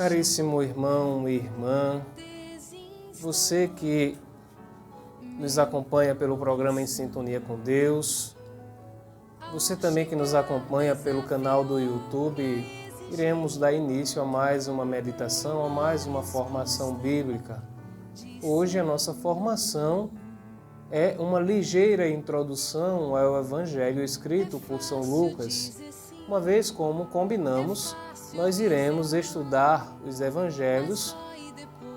Caríssimo irmão e irmã, você que nos acompanha pelo programa Em Sintonia com Deus, você também que nos acompanha pelo canal do YouTube, iremos dar início a mais uma meditação, a mais uma formação bíblica. Hoje a nossa formação é uma ligeira introdução ao Evangelho escrito por São Lucas, uma vez como combinamos, nós iremos estudar os Evangelhos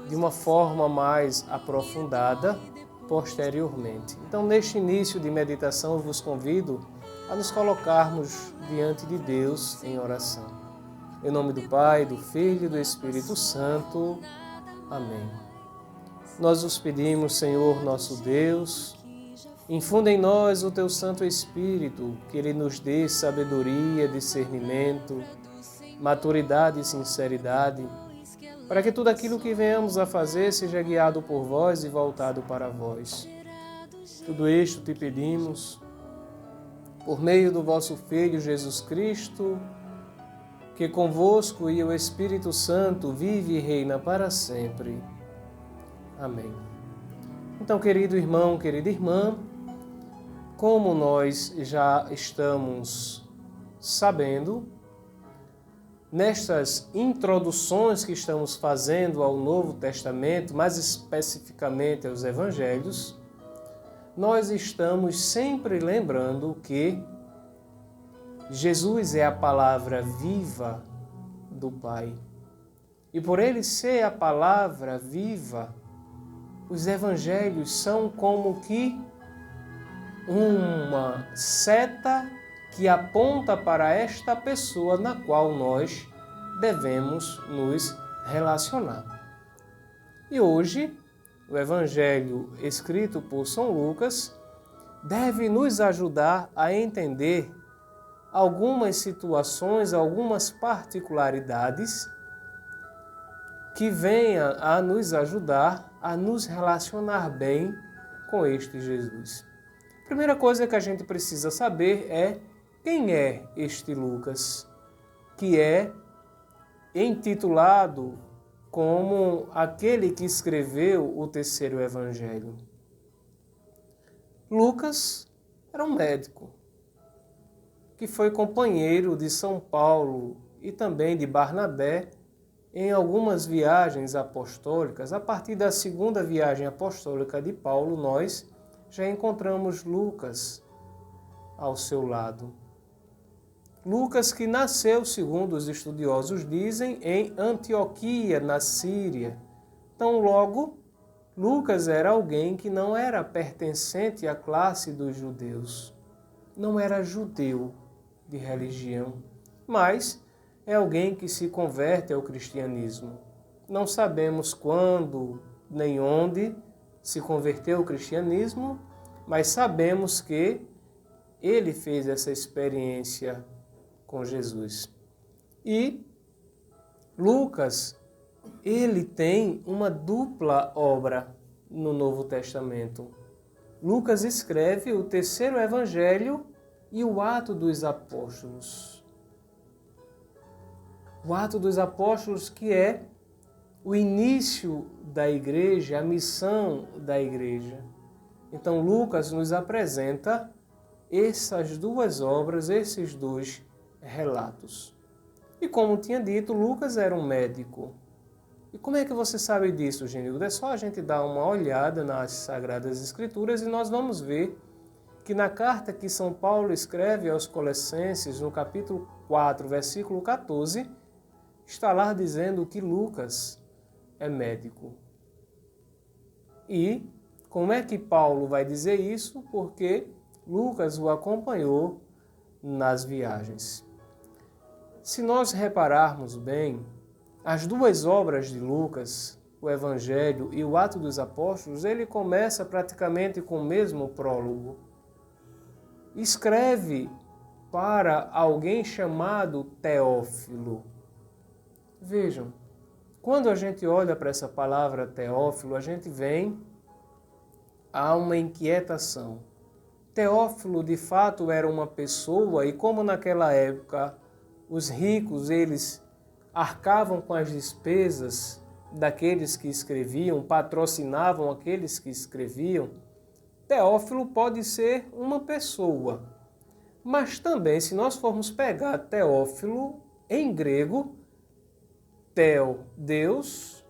de uma forma mais aprofundada posteriormente. Então, neste início de meditação, eu vos convido a nos colocarmos diante de Deus em oração. Em nome do Pai, do Filho e do Espírito Santo. Amém. Nós os pedimos, Senhor nosso Deus, infunda em nós o Teu Santo Espírito, que Ele nos dê sabedoria, discernimento, maturidade e sinceridade, para que tudo aquilo que venhamos a fazer seja guiado por vós e voltado para vós. Tudo isto te pedimos, por meio do vosso Filho Jesus Cristo, que convosco e o Espírito Santo vive e reina para sempre. Amém. Então, querido irmão, querida irmã, como nós já estamos sabendo, nestas introduções que estamos fazendo ao Novo Testamento, mais especificamente aos Evangelhos, nós estamos sempre lembrando que Jesus é a palavra viva do Pai. E por Ele ser a palavra viva, os Evangelhos são como que uma seta que aponta para esta pessoa na qual nós devemos nos relacionar. E hoje, o Evangelho escrito por São Lucas deve nos ajudar a entender algumas situações, algumas particularidades que venham a nos ajudar a nos relacionar bem com este Jesus. A primeira coisa que a gente precisa saber é quem é este Lucas, que é intitulado como aquele que escreveu o terceiro Evangelho. Lucas era um médico que foi companheiro de São Paulo e também de Barnabé em algumas viagens apostólicas. A partir da segunda viagem apostólica de Paulo, nós já encontramos Lucas ao seu lado. Lucas que nasceu, segundo os estudiosos dizem, em Antioquia, na Síria. Então, logo, Lucas era alguém que não era pertencente à classe dos judeus. Não era judeu de religião, mas é alguém que se converte ao cristianismo. Não sabemos quando nem onde se converteu ao cristianismo, mas sabemos que ele fez essa experiência com Jesus. E Lucas, ele tem uma dupla obra no Novo Testamento. Lucas escreve o terceiro Evangelho e o Ato dos Apóstolos. O Ato dos Apóstolos, que é o início da igreja, a missão da igreja. Então, Lucas nos apresenta essas duas obras, esses dois relatos. E como tinha dito, Lucas era um médico. E como é que você sabe disso, Genildo? É só a gente dar uma olhada nas Sagradas Escrituras e nós vamos ver que na carta que São Paulo escreve aos Colossenses, no capítulo 4, versículo 14, está lá dizendo que Lucas é médico. E como é que Paulo vai dizer isso? Porque Lucas o acompanhou nas viagens. Se nós repararmos bem, as duas obras de Lucas, o Evangelho e o Ato dos Apóstolos, ele começa praticamente com o mesmo prólogo. Escreve para alguém chamado Teófilo. Vejam, quando a gente olha para essa palavra Teófilo, a gente vem a uma inquietação. Teófilo, de fato, era uma pessoa, e como naquela época os ricos, eles arcavam com as despesas daqueles que escreviam, patrocinavam aqueles que escreviam, Teófilo pode ser uma pessoa. Mas também, se nós formos pegar Teófilo em grego, Theo, Deus,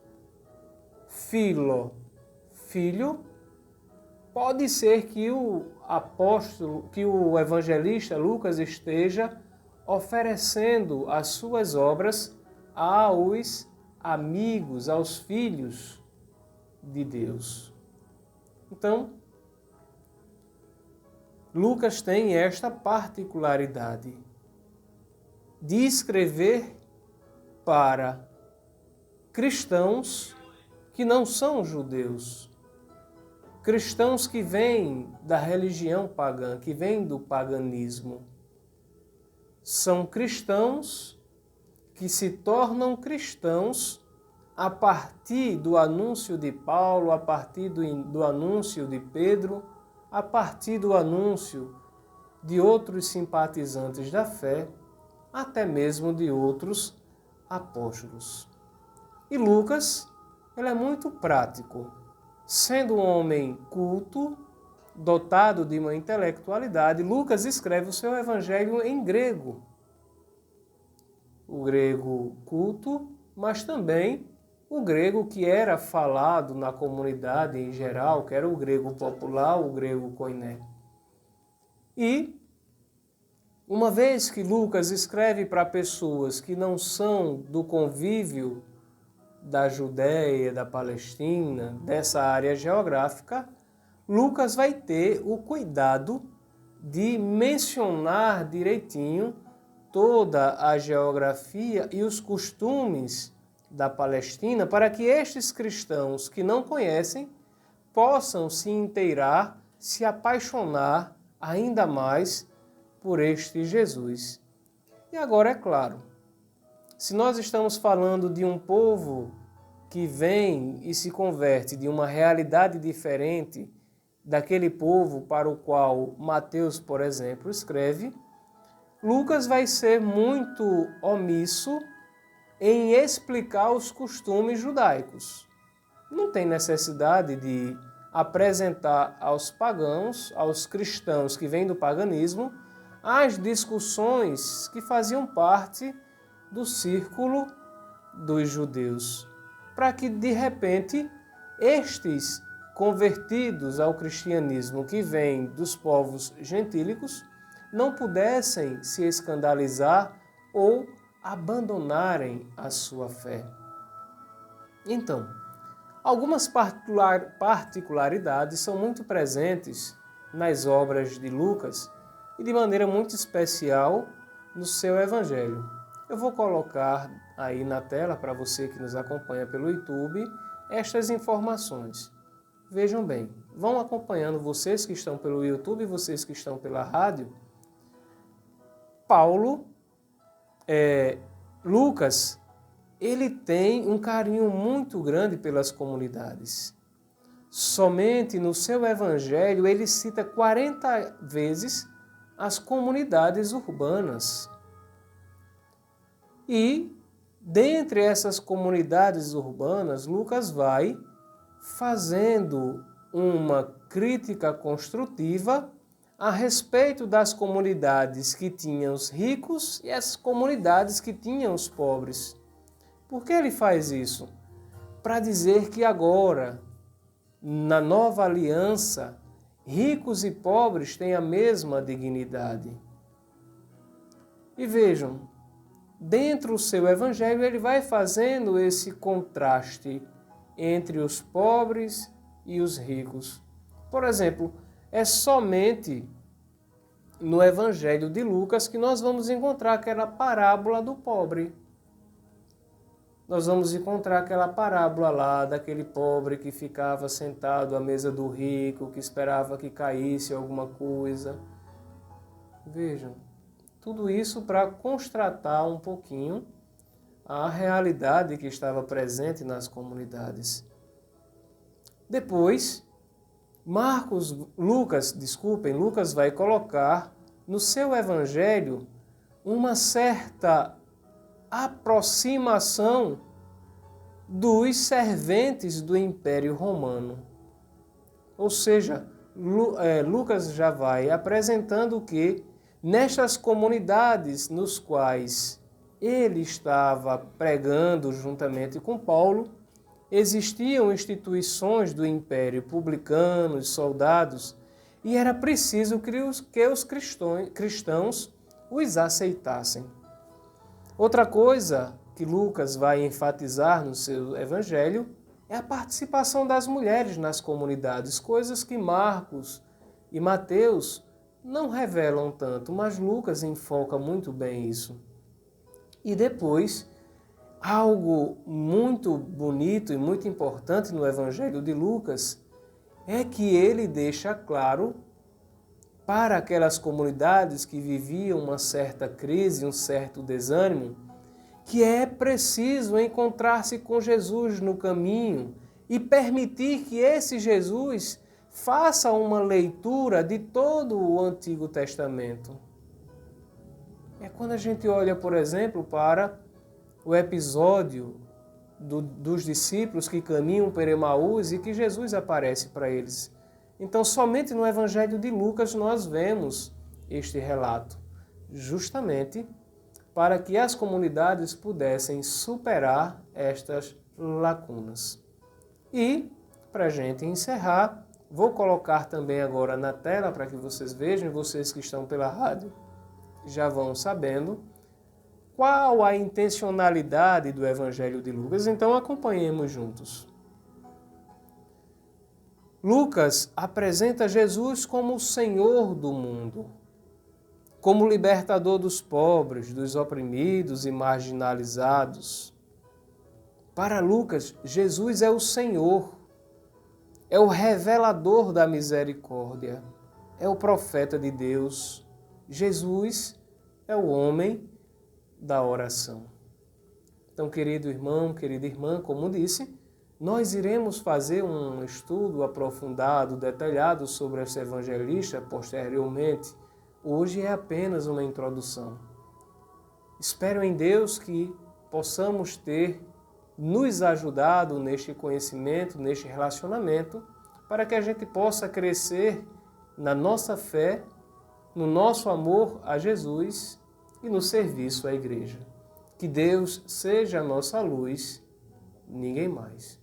Philo, filho, pode ser que o apóstolo, que o evangelista Lucas esteja oferecendo as suas obras aos amigos, aos filhos de Deus. Então, Lucas tem esta particularidade de escrever para cristãos que não são judeus, cristãos que vêm da religião pagã, que vêm do paganismo. São cristãos que se tornam cristãos a partir do anúncio de Paulo, a partir do anúncio de Pedro, a partir do anúncio de outros simpatizantes da fé, até mesmo de outros apóstolos. E Lucas, ele é muito prático. Sendo um homem culto, dotado de uma intelectualidade, Lucas escreve o seu evangelho em grego. O grego culto, mas também o grego que era falado na comunidade em geral, que era o grego popular, o grego koiné. E, uma vez que Lucas escreve para pessoas que não são do convívio da Judéia, da Palestina, dessa área geográfica, Lucas vai ter o cuidado de mencionar direitinho toda a geografia e os costumes da Palestina para que estes cristãos que não conhecem possam se inteirar, se apaixonar ainda mais por este Jesus. E agora, é claro, se nós estamos falando de um povo que vem e se converte de uma realidade diferente daquele povo para o qual Mateus, por exemplo, escreve, Lucas vai ser muito omisso em explicar os costumes judaicos. Não tem necessidade de apresentar aos pagãos, aos cristãos que vêm do paganismo, as discussões que faziam parte do círculo dos judeus, para que de repente estes convertidos ao cristianismo que vêm dos povos gentílicos não pudessem se escandalizar ou abandonarem a sua fé. Então, algumas particularidades são muito presentes nas obras de Lucas e de maneira muito especial no seu evangelho. Eu vou colocar aí na tela para você que nos acompanha pelo YouTube estas informações. Vejam bem, vão acompanhando vocês que estão pelo YouTube e vocês que estão pela rádio. Lucas, ele tem um carinho muito grande pelas comunidades. Somente no seu evangelho ele cita 40 vezes as comunidades urbanas. E, dentre essas comunidades urbanas, Lucas vai fazendo uma crítica construtiva a respeito das comunidades que tinham os ricos e as comunidades que tinham os pobres. Por que ele faz isso? Para dizer que agora, na nova aliança, ricos e pobres têm a mesma dignidade. E vejam, dentro do seu evangelho ele vai fazendo esse contraste entre os pobres e os ricos. Por exemplo, é somente no evangelho de Lucas que nós vamos encontrar aquela parábola do pobre. Nós vamos encontrar aquela parábola lá daquele pobre que ficava sentado à mesa do rico, que esperava que caísse alguma coisa. Vejam, tudo isso para constatar um pouquinho a realidade que estava presente nas comunidades. Depois, Lucas vai colocar no seu evangelho uma certa aproximação dos serventes do Império Romano. Ou seja, Lucas já vai apresentando que nestas comunidades nos quais ele estava pregando juntamente com Paulo, existiam instituições do Império, publicanos, soldados, e era preciso que os cristãos os aceitassem. Outra coisa que Lucas vai enfatizar no seu evangelho é a participação das mulheres nas comunidades, coisas que Marcos e Mateus não revelam tanto, mas Lucas enfoca muito bem isso. E depois, algo muito bonito e muito importante no evangelho de Lucas é que ele deixa claro para aquelas comunidades que viviam uma certa crise, um certo desânimo, que é preciso encontrar-se com Jesus no caminho e permitir que esse Jesus faça uma leitura de todo o Antigo Testamento. É quando a gente olha, por exemplo, para o episódio dos discípulos que caminham por Emaús e que Jesus aparece para eles. Então, somente no Evangelho de Lucas nós vemos este relato, justamente para que as comunidades pudessem superar estas lacunas. E, para a gente encerrar, vou colocar também agora na tela para que vocês vejam, vocês que estão pela rádio já vão sabendo, qual a intencionalidade do Evangelho de Lucas. Então, acompanhemos juntos. Lucas apresenta Jesus como o Senhor do mundo, como libertador dos pobres, dos oprimidos e marginalizados. Para Lucas, Jesus é o Senhor, é o revelador da misericórdia, é o profeta de Deus. Jesus é o homem da oração. Então, querido irmão, querida irmã, como disse, nós iremos fazer um estudo aprofundado, detalhado sobre esse evangelista posteriormente. Hoje é apenas uma introdução. Espero em Deus que possamos ter nos ajudado neste conhecimento, neste relacionamento, para que a gente possa crescer na nossa fé, no nosso amor a Jesus e no serviço à igreja. Que Deus seja a nossa luz, ninguém mais.